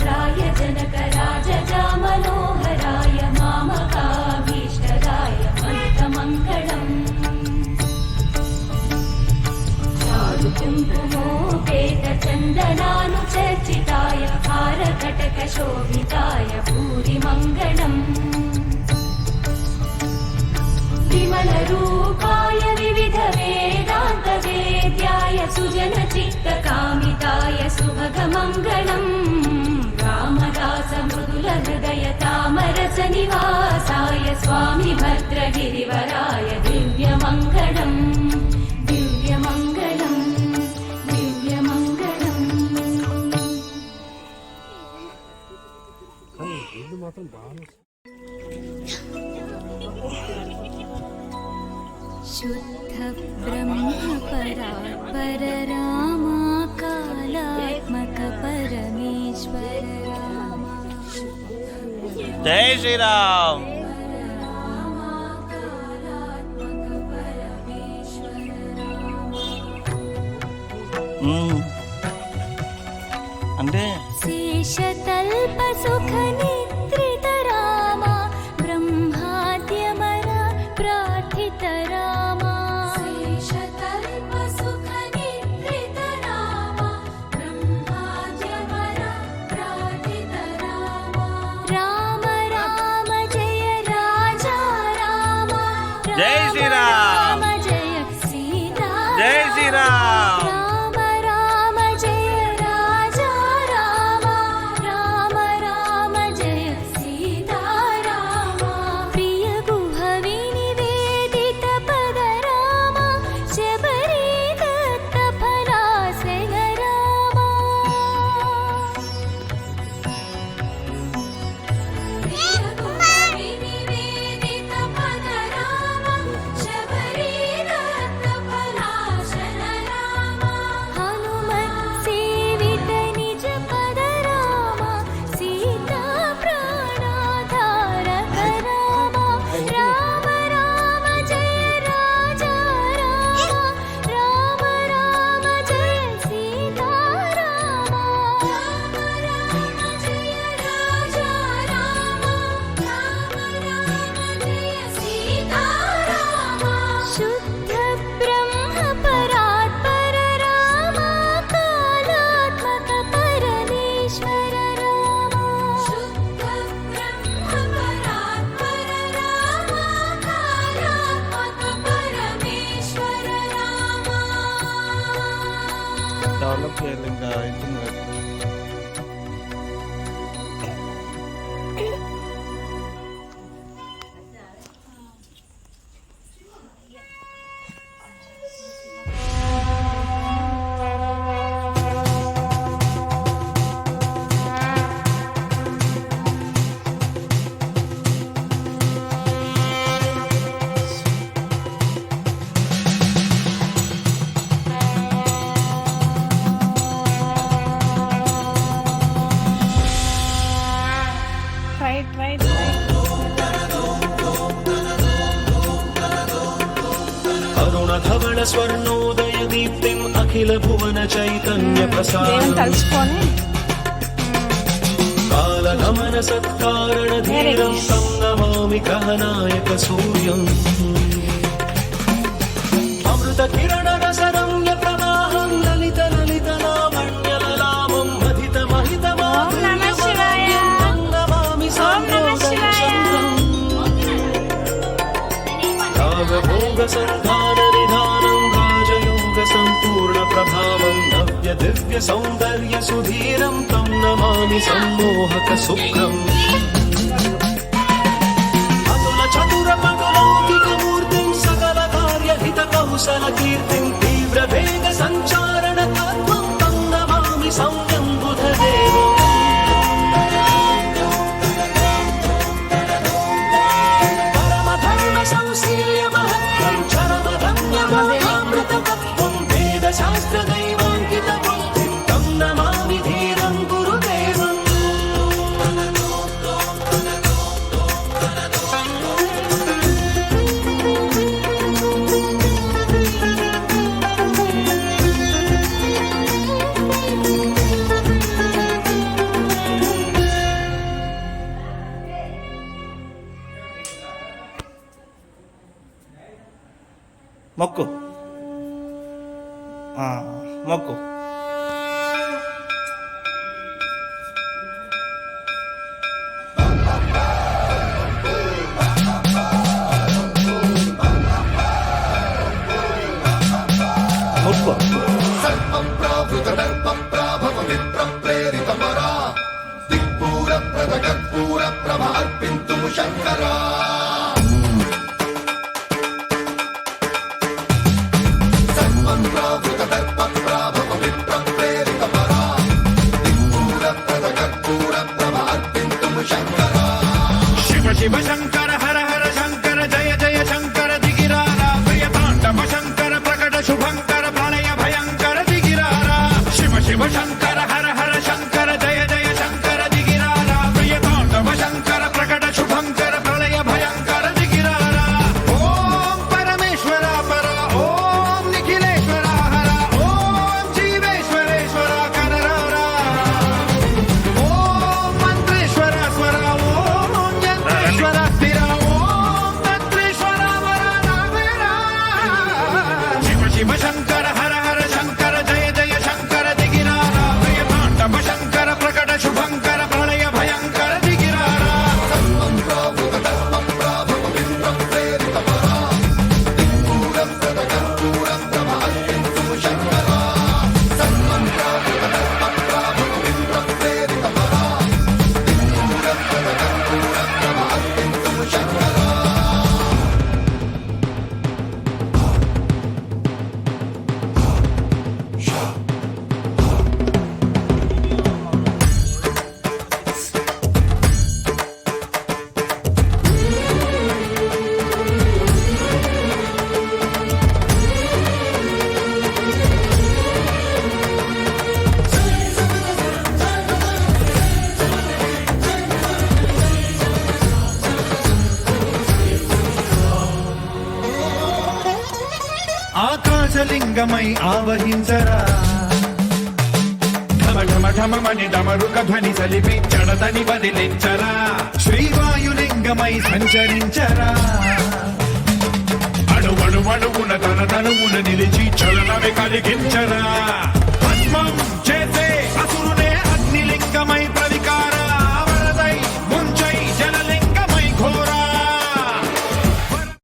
राय जनकराजजा मनोहराय मामकाभीष्टदाय मन्त्रमङ्गलम् कुङ्कुमोपेतचन्दनानुचर्चिताय हारकटकशोभिताय भूरिमङ्गलम् विमलरूपाय विविधवेदान्तवेद्याय सुजनचित्तकामिताय सुभगमङ्गलम् रामदास मृदुलहृदय तामरसनिवासाय स्वामि भद्रगिरिवराय दिव्यमङ्गलम् दिव्यमङ्गलम् दिव्यमङ्गलम् शुद्ध ब्रह्म परात्पर रामा कालात्मक परमेश्वर रामा जय श्री राम। అంటే శేషతల్ప సుఖ నిద్రిత రామ బ్రహ్మాద్యమర ప్రార్థిత రామ శేషతల్ప సుఖ నిద్రిత రామ బ్రహ్మాద్యమర ప్రార్థిత రామ రామ రామ జయ రాజా రామ జై శ్రీరామ్ జయ సీతా జై శ్రీరామ్। డెవలప్ చేయాలి ఇంకా అవుతుంది కదా. धवल स्वर्णोदय दीप्तिम अखिल भुवन चैतन्य प्रसाद काल गमन सत्कारण धीरं तं नमामि ग्रहनायक सूर्यम् अमृत किरण रसरम्य प्रवाहं ललित ललित लावण्यललामं महित महित नमामि रागभोग संधान निधानं राजयोग संपूर्ण प्रभावं नव्य दिव्य सौंदर्य सुधीरं तं नमामि सम्मोहक शुक्रम् अतुल चतुर पटुलौकिक मूर्तिं सकल कार्य हित कौशल कीर्तिं तीव्र वेग संचारण तत्त्वं तं नमामि संयं बुधदेवम् शास्त्रदैवाङ्कितबुद्धिं तं नमामि धीरं गुरुदेवम् మొక్కు మొక్కు. మొక్కు. శివ శివ శంకర హర హర శంకర జయ జయ శంకర దిగిరారా ప్రియ తాండవ శంకర ప్రకట శుభంకర ప్రళయ భయంకర దిగిరారా శివ శివ శంకర హర హర శంకర జయ జయ శంకర దిగిరారా ప్రియ తాండవ శంకర ప్రకట శుభంకర ప్రళయ భయంకర దిగిరారా ఓం పరమేశ్వర పర ఓం నిఖిలేశ్వర హర ఓం జీవేశ్వరేశ్వర కనరారా ఓం మంత్రేశ్వర స్వర ఓం యంత్రేశ్వర స్థిర ఓం తంత్రేశ్వర వర నావేరా శివ శివ శంకర హర హర శంకర జయ జయ శంకర దిగిరారా ప్రియ తాండవ శంకర ప్రకట శుభంకర ప్రళయ భయంకర దిగిరారా ఆకాశలింగమై ఆవహించరా ఢమ ఢమ ఢమమని డమరుక ధ్వని సలిపి చడదని వదిలించరా శ్రీవాయులింగమై సంచరించరా అణువణువున తన తనువున నిలిచి చలనమే కలిగించరా పద్మం